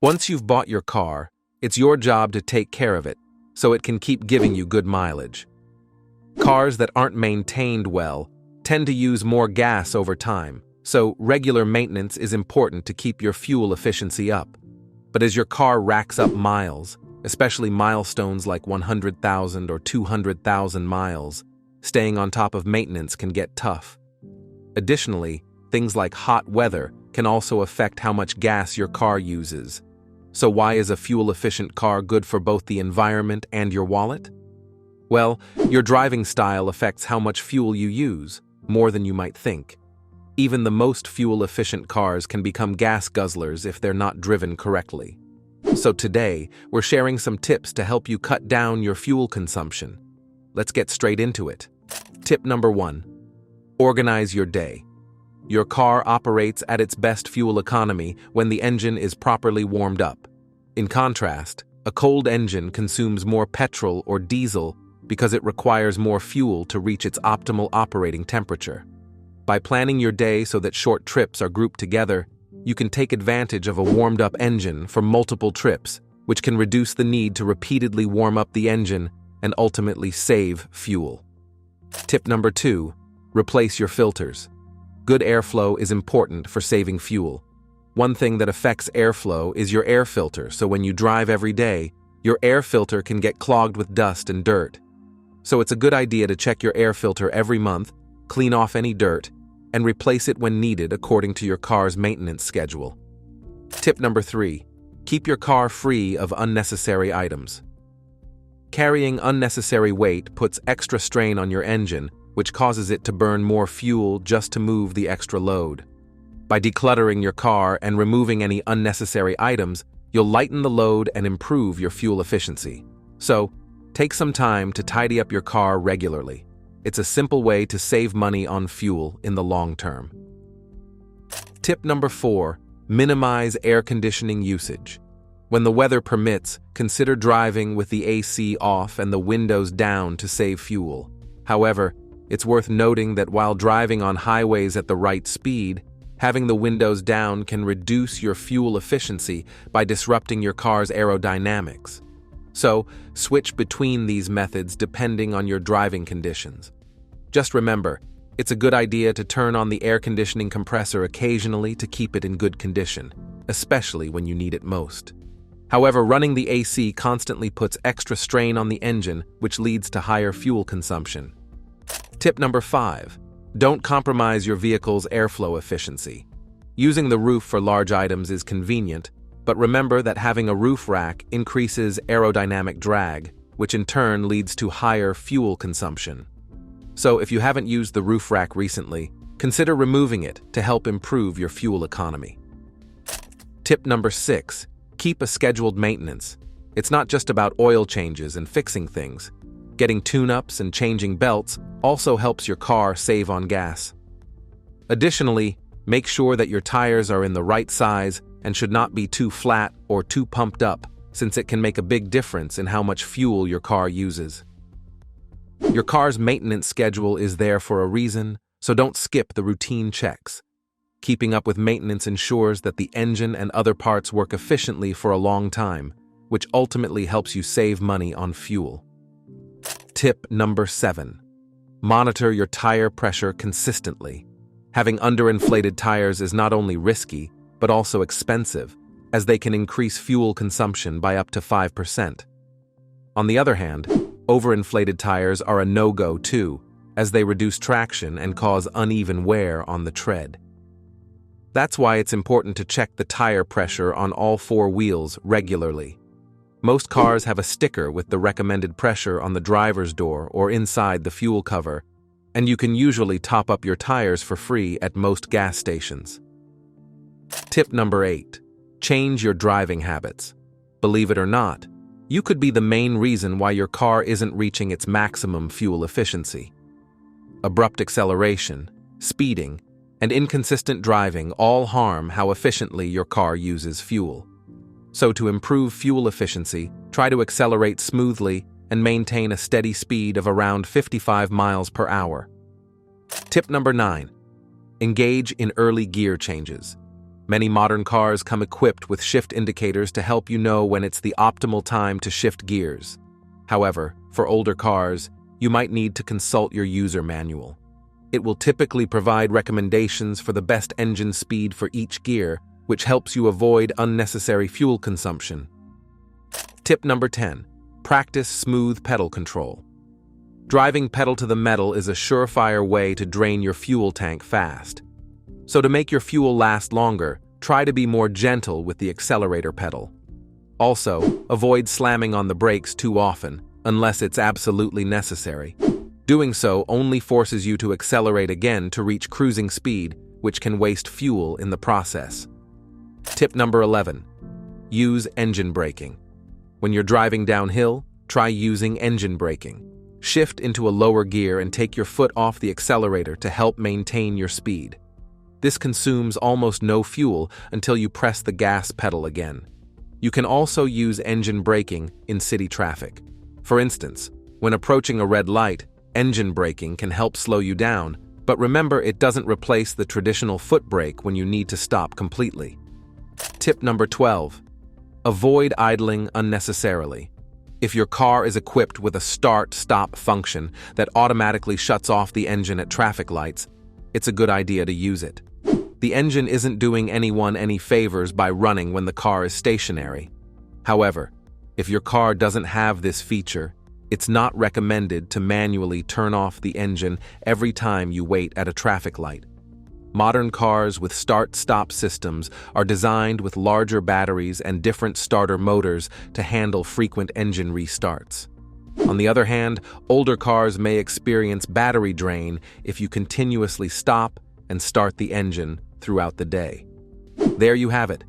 Once you've bought your car, it's your job to take care of it so it can keep giving you good mileage. Cars that aren't maintained well tend to use more gas over time, so regular maintenance is important to keep your fuel efficiency up. But as your car racks up miles, especially milestones like 100,000 or 200,000 miles, staying on top of maintenance can get tough. Additionally, things like hot weather can also affect how much gas your car uses. So why is a fuel-efficient car good for both the environment and your wallet? Well, your driving style affects how much fuel you use, more than you might think. Even the most fuel-efficient cars can become gas guzzlers if they're not driven correctly. So today, we're sharing some tips to help you cut down your fuel consumption. Let's get straight into it. Tip number 1. Organize your day. Your car operates at its best fuel economy when the engine is properly warmed up. In contrast, a cold engine consumes more petrol or diesel because it requires more fuel to reach its optimal operating temperature. By planning your day so that short trips are grouped together, you can take advantage of a warmed-up engine for multiple trips, which can reduce the need to repeatedly warm up the engine and ultimately save fuel. Tip number 2. Replace your filters. Good airflow is important for saving fuel. One thing that affects airflow is your air filter, so when you drive every day, your air filter can get clogged with dust and dirt. So it's a good idea to check your air filter every month, clean off any dirt, and replace it when needed according to your car's maintenance schedule. Tip number 3. Keep your car free of unnecessary items. Carrying unnecessary weight puts extra strain on your engine, which causes it to burn more fuel just to move the extra load. By decluttering your car and removing any unnecessary items, you'll lighten the load and improve your fuel efficiency. So, take some time to tidy up your car regularly. It's a simple way to save money on fuel in the long term. Tip number 4. Minimize air conditioning usage. When the weather permits, consider driving with the AC off and the windows down to save fuel. However, it's worth noting that while driving on highways at the right speed, having the windows down can reduce your fuel efficiency by disrupting your car's aerodynamics. So, switch between these methods depending on your driving conditions. Just remember, it's a good idea to turn on the air conditioning compressor occasionally to keep it in good condition, especially when you need it most. However, running the AC constantly puts extra strain on the engine, which leads to higher fuel consumption. Tip number 5. Don't compromise your vehicle's airflow efficiency. Using the roof for large items is convenient, but remember that having a roof rack increases aerodynamic drag, which in turn leads to higher fuel consumption. So if you haven't used the roof rack recently, consider removing it to help improve your fuel economy. Tip number 6. Keep a scheduled maintenance. It's not just about oil changes and fixing things. Getting tune-ups and changing belts also helps your car save on gas. Additionally, make sure that your tires are in the right size and should not be too flat or too pumped up, since it can make a big difference in how much fuel your car uses. Your car's maintenance schedule is there for a reason, so don't skip the routine checks. Keeping up with maintenance ensures that the engine and other parts work efficiently for a long time, which ultimately helps you save money on fuel. Tip number 7. Monitor your tire pressure consistently. Having underinflated tires is not only risky, but also expensive, as they can increase fuel consumption by up to 5%. On the other hand, overinflated tires are a no-go too, as they reduce traction and cause uneven wear on the tread. That's why it's important to check the tire pressure on all 4 wheels regularly. Most cars have a sticker with the recommended pressure on the driver's door or inside the fuel cover, and you can usually top up your tires for free at most gas stations. Tip number 8. Change your driving habits. Believe it or not, you could be the main reason why your car isn't reaching its maximum fuel efficiency. Abrupt acceleration, speeding, and inconsistent driving all harm how efficiently your car uses fuel. So to improve fuel efficiency, try to accelerate smoothly and maintain a steady speed of around 55 miles per hour. Tip number 9. Engage in early gear changes. Many modern cars come equipped with shift indicators to help you know when it's the optimal time to shift gears. However, for older cars, you might need to consult your user manual. It will typically provide recommendations for the best engine speed for each gear, which helps you avoid unnecessary fuel consumption. Tip number 10. Practice smooth pedal control. Driving pedal to the metal is a surefire way to drain your fuel tank fast. So to make your fuel last longer, try to be more gentle with the accelerator pedal. Also, avoid slamming on the brakes too often, unless it's absolutely necessary. Doing so only forces you to accelerate again to reach cruising speed, which can waste fuel in the process. Tip number 11. Use engine braking. When you're driving downhill, try using engine braking. Shift into a lower gear and take your foot off the accelerator to help maintain your speed. This consumes almost no fuel until you press the gas pedal again. You can also use engine braking in city traffic. For instance, when approaching a red light, engine braking can help slow you down, but remember it doesn't replace the traditional foot brake when you need to stop completely. Tip number 12. Avoid idling unnecessarily. If your car is equipped with a start-stop function that automatically shuts off the engine at traffic lights, it's a good idea to use it. The engine isn't doing anyone any favors by running when the car is stationary. However, if your car doesn't have this feature, it's not recommended to manually turn off the engine every time you wait at a traffic light. Modern cars with start-stop systems are designed with larger batteries and different starter motors to handle frequent engine restarts. On the other hand, older cars may experience battery drain if you continuously stop and start the engine throughout the day. There you have it.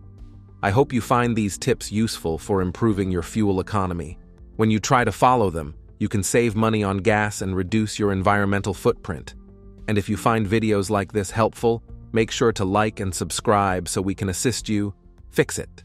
I hope you find these tips useful for improving your fuel economy. When you try to follow them, you can save money on gas and reduce your environmental footprint. And if you find videos like this helpful, make sure to like and subscribe so we can assist you fix it.